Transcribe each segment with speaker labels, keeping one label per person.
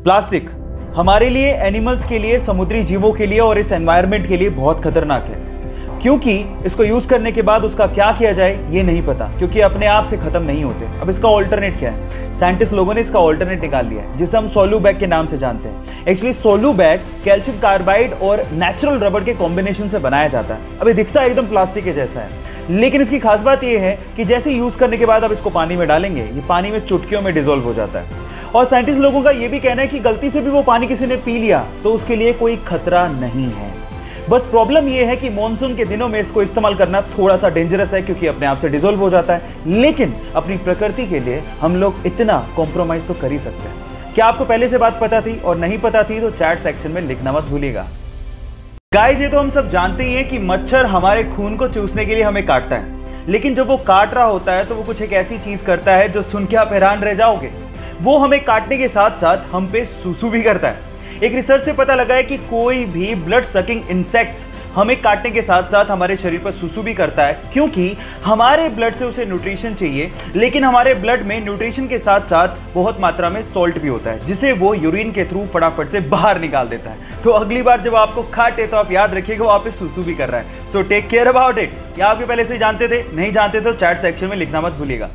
Speaker 1: Plastic हमारे लिए, animals के लिए, समुद्री जीवों के लिए और इस एनवायरनमेंट के लिए बहुत खतरनाक है, क्योंकि इसको यूज करने के बाद उसका क्या किया जाए ये नहीं पता, क्योंकि अपने आप से खत्म नहीं होते। अब इसका ऑल्टरनेट क्या है? साइंटिस्ट लोगों ने इसका ऑल्टरनेट निकाल लिया है, जिसे हम सोलू बैग के नाम से जानते हैं। एक्चुअली सोलू बैग कैल्शियम कार्बाइड और नेचुरल रबर के कॉम्बिनेशन से बनाया जाता है। अब ये दिखता एकदम प्लास्टिक के जैसा है, लेकिन इसकी खास बात यह है कि जैसे यूज करने के बाद आप इसको पानी में डालेंगे, ये पानी में चुटकियों में डिसॉल्व हो जाता है। और साइंटिस्ट लोगों का यह भी कहना है कि गलती से भी वो पानी किसी ने पी लिया तो उसके लिए कोई खतरा नहीं है। बस प्रॉब्लम यह है कि मॉनसून के दिनों में इसको इस्तेमाल करना थोड़ा सा डेंजरस है, क्योंकि अपने आप से डिसॉल्व हो जाता है। लेकिन अपनी प्रकृति के लिए हम लोग इतना कॉम्प्रोमाइज तो कर ही सकते हैं। क्या आपको पहले से बात पता थी? और नहीं पता थी तो चैट सेक्शन में लिखना मत भूलिएगा। गाइस, ये तो हम सब जानते ही हैं कि मच्छर हमारे खून को चूसने के लिए हमें काटता है, लेकिन जब वो काट रहा होता है तो वो कुछ एक ऐसी चीज करता है जो सुन के आप हैरान रह जाओगे। वो हमें काटने के साथ साथ हम पे सुसु भी करता है। एक रिसर्च से पता लगा है कि कोई भी ब्लड सकिंग इंसेक्ट्स हमें काटने के साथ साथ हमारे शरीर पर सुसु भी करता है, क्योंकि हमारे ब्लड से उसे न्यूट्रिशन चाहिए, लेकिन हमारे ब्लड में न्यूट्रिशन के साथ साथ बहुत मात्रा में सॉल्ट भी होता है, जिसे वो यूरिन के थ्रू फटाफट से बाहर निकाल देता है। तो अगली बार जब आपको काटे तो आप याद रखिएगा वहां पे सुसु भी कर रहा है। So take care about it. या आप पहले से जानते थे? नहीं जानते तो चैट सेक्शन में लिखना मत भूलिएगा।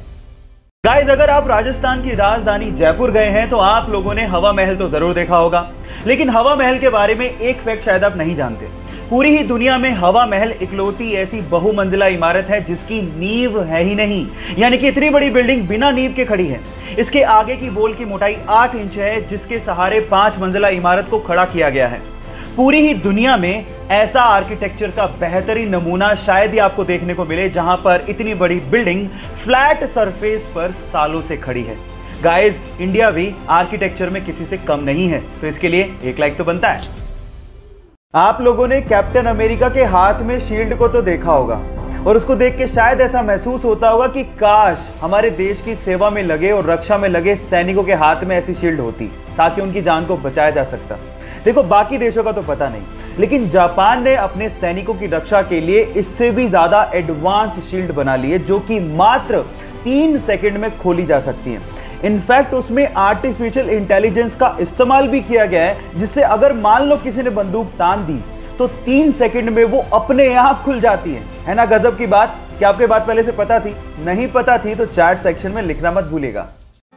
Speaker 1: गाइस, अगर आप राजस्थान की राजधानी जयपुर गए हैं तो आप लोगों ने हवा महल तो जरूर देखा होगा, लेकिन हवा महल के बारे में एक फैक्ट शायद आप नहीं जानते। पूरी ही दुनिया में हवा महल इकलौती ऐसी बहुमंजिला इमारत है जिसकी नींव है ही नहीं, यानी कि इतनी बड़ी बिल्डिंग बिना नींव के खड़ी है। इसके आगे की वॉल की मोटाई 8 इंच है, जिसके सहारे 5 मंजिला इमारत को खड़ा किया गया है। पूरी ही दुनिया में ऐसा आर्किटेक्चर का बेहतरीन नमूना शायद ही आपको देखने को मिले, जहां पर इतनी बड़ी बिल्डिंग फ्लैट सरफेस पर सालों से खड़ी है। गाइस, इंडिया भी आर्किटेक्चर में किसी से कम नहीं है, तो इसके लिए एक लाइक तो बनता है। आप लोगों ने कैप्टन अमेरिका के हाथ में शील्ड को तो देखा होगा, और उसको देख के शायद ऐसा महसूस होता होगा कि काश हमारे देश की सेवा में लगे और रक्षा में लगे सैनिकों के हाथ में ऐसी शील्ड होती, ताकि उनकी जान को बचाया जा सकता। देखो, बाकी देशों का तो पता नहीं, लेकिन जापान ने अपने सैनिकों की रक्षा के लिए इससे भी ज्यादा एडवांस शील्ड बना ली है, जो कि मात्र 3 सेकंड में खोली जा सकती है। इनफैक्ट उसमें आर्टिफिशियल इंटेलिजेंस का इस्तेमाल भी किया गया है, जिससे अगर मान लो किसी ने बंदूक तान दी तो 3 सेकंड में वो अपने आप खुल जाती है ना? गजब की बात। क्या आपको बात पहले से पता थी? नहीं पता थी तो चैट सेक्शन में लिखना मत भूलिएगा।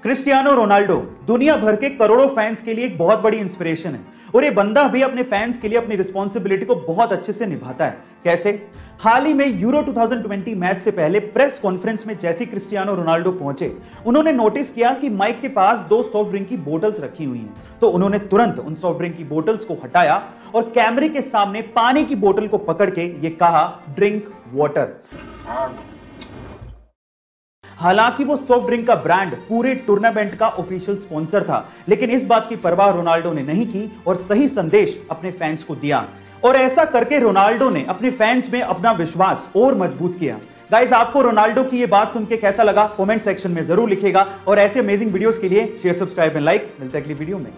Speaker 1: क्रिस्टियानो रोनाल्डो दुनिया भर के करोड़ों फैंस के लिए एक बहुत बड़ी इंस्पिरेशन है, और ये बंदा भी अपने फैंस के लिए अपनी रिस्पॉन्सिबिलिटी को बहुत अच्छे से निभाता है। कैसे? हाल ही में यूरो 2020 मैच से पहले प्रेस कॉन्फ्रेंस में जैसे क्रिस्टियानो रोनाल्डो पहुंचे, उन्होंने नोटिस किया कि माइक के पास 2 सॉफ्ट ड्रिंक की बोतल्स रखी हुई हैं। तो उन्होंने तुरंत उन सॉफ्ट ड्रिंक की बोतल्स को हटाया और कैमरे के सामने पानी की बोतल को पकड़ के ये कहा, ड्रिंक वाटर। हालांकि वो सॉफ्ट ड्रिंक का ब्रांड पूरे टूर्नामेंट का ऑफिशियल स्पॉन्सर था, लेकिन इस बात की परवाह रोनाल्डो ने नहीं की और सही संदेश अपने फैंस को दिया। और ऐसा करके रोनाल्डो ने अपने फैंस में अपना विश्वास और मजबूत किया। गाइस, आपको रोनाल्डो की ये बात सुन के कैसा लगा? कमेंट सेक्शन में जरूर लिखिएगा, और ऐसे अमेजिंग वीडियोस के लिए शेयर, सब्सक्राइब एंड लाइक। मिलते हैं अगली वीडियो में।